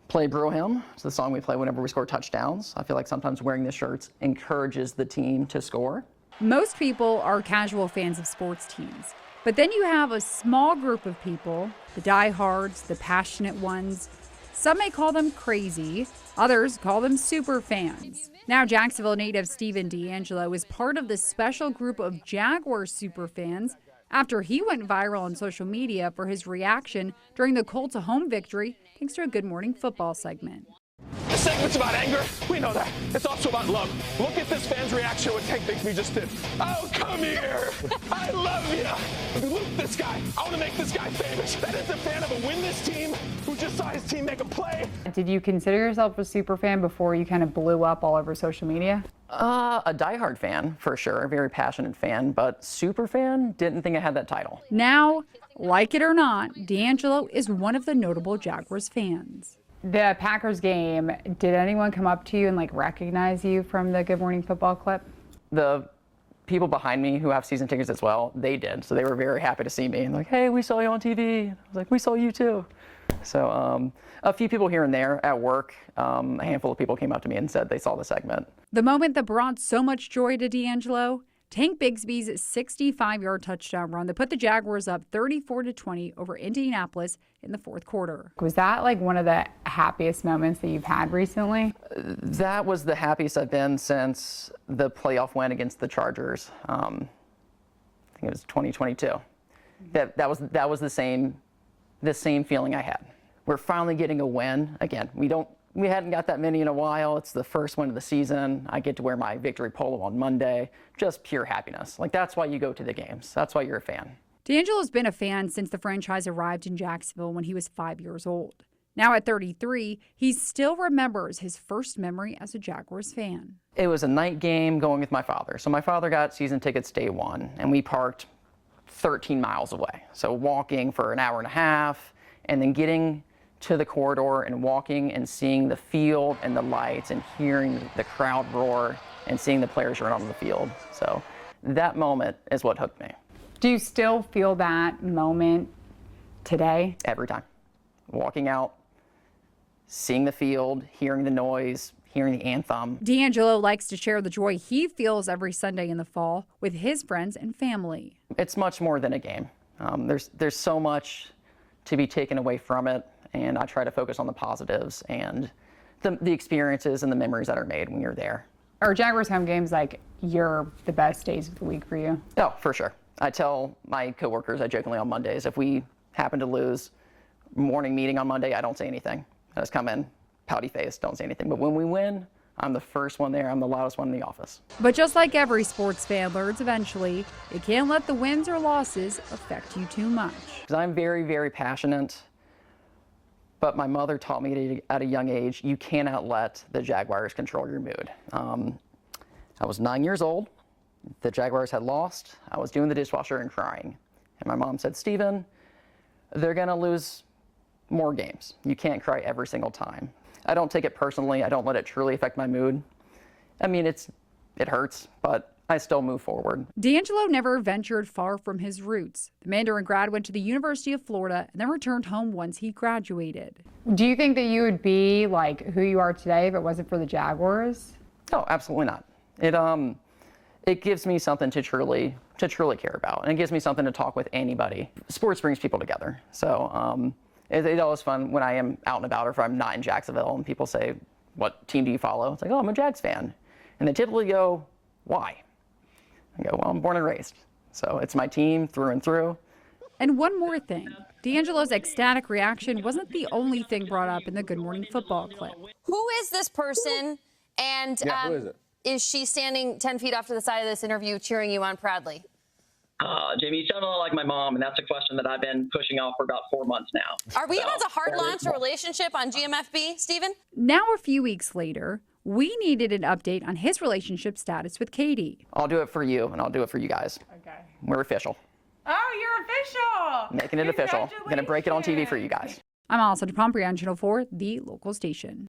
Play Bro Hymn. It's the song we play whenever we score touchdowns. I feel like sometimes wearing this shirt encourages the team to score. Most people are casual fans of sports teams, but then you have a small group of people, the diehards, the passionate ones. Some may call them crazy, others call them super fans. Now Jacksonville native Steven DAngelo is part of the special group of Jaguars super fans after he went viral on social media for his reaction during the Colts' home victory thanks to a Good Morning Football segment. The segment's about anger. We know that. It's also about love. Look at this fan's reaction to what Tank Bigsby just did. Oh, come here. I love you. Look at this guy. I want to make this guy famous. That is a fan of a winless team who just saw his team make a play. Did you consider yourself a super fan before you kind of blew up all over social media? A diehard fan, for sure. A very passionate fan, but super fan, didn't think I had that title. Now, like it or not, DAngelo is one of the notable Jaguars fans. The Packers game, did anyone come up to you and recognize you from the Good Morning Football clip? The people behind me who have season tickets as well, they did. So they were very happy to see me and like, hey, we saw you on TV. I was like, we saw you too. So a few people here and there at work, a handful of people came up to me and said they saw the segment. The moment that brought so much joy to DAngelo, Tank Bigsby's 65-yard touchdown run that put the Jaguars up 34-20 over Indianapolis in the fourth quarter. Was that one of the happiest moments that you've had recently? That was the happiest I've been since the playoff win against the Chargers. I think it was 2022. That was the same feeling I had. We're finally getting a win. Again, we hadn't got that many in a while. It's the first win of the season. I get to wear my victory polo on Monday. Just pure happiness. That's why you go to the games. That's why you're a fan. DAngelo's been a fan since the franchise arrived in Jacksonville when he was 5 years old. Now at 33, he still remembers his first memory as a Jaguars fan. It was a night game going with my father. So my father got season tickets day one, and we parked 13 miles away. So walking for an hour and a half, and then getting to the corridor and walking and seeing the field and the lights and hearing the crowd roar and seeing the players run on the field. So that moment is what hooked me. Do you still feel that moment today? Every time. Walking out, seeing the field, hearing the noise, hearing the anthem. DAngelo likes to share the joy he feels every Sunday in the fall with his friends and family. It's much more than a game. There's so much to be taken away from it. And I try to focus on the positives and the experiences and the memories that are made when you're there. Are Jaguars home games the best days of the week for you? Oh, for sure. I tell my coworkers, I jokingly on Mondays, if we happen to lose morning meeting on Monday, I don't say anything. I just come in, pouty face, don't say anything. But when we win, I'm the first one there. I'm the loudest one in the office. But just like every sports fan learns eventually, you can't let the wins or losses affect you too much. Because I'm very, very passionate. But my mother taught me at a young age, you cannot let the Jaguars control your mood. I was 9 years old. The Jaguars had lost. I was doing the dishwasher and crying. And my mom said, Steven, they're going to lose more games. You can't cry every single time. I don't take it personally. I don't let it truly affect my mood. I mean, it hurts, but I still move forward. DAngelo never ventured far from his roots. The Mandarin grad went to the University of Florida and then returned home once he graduated. Do you think that you would be who you are today if it wasn't for the Jaguars? No, absolutely not. It gives me something to truly care about, and it gives me something to talk with anybody. Sports brings people together. So it's always fun when I am out and about or if I'm not in Jacksonville and people say, what team do you follow? It's like, oh, I'm a Jags fan. And they typically go, why? I go, well, I'm born and raised. So it's my team through and through. And one more thing. DAngelo's ecstatic reaction wasn't the only thing brought up in the Good Morning Football clip. Who is this person? And who is it? Is she standing 10 feet off to the side of this interview cheering you on proudly? Jamie, you sound a lot like my mom, and that's a question that I've been pushing off for about 4 months now. Are we about to hard launch a relationship on GMFB, Steven? Now, a few weeks later, we needed an update on his relationship status with Katie. I'll do it for you, and I'll do it for you guys. Okay. We're official. Oh, you're official! Making it official. Gonna break it on TV for you guys. I'm Alison DePompriangelo for the local station.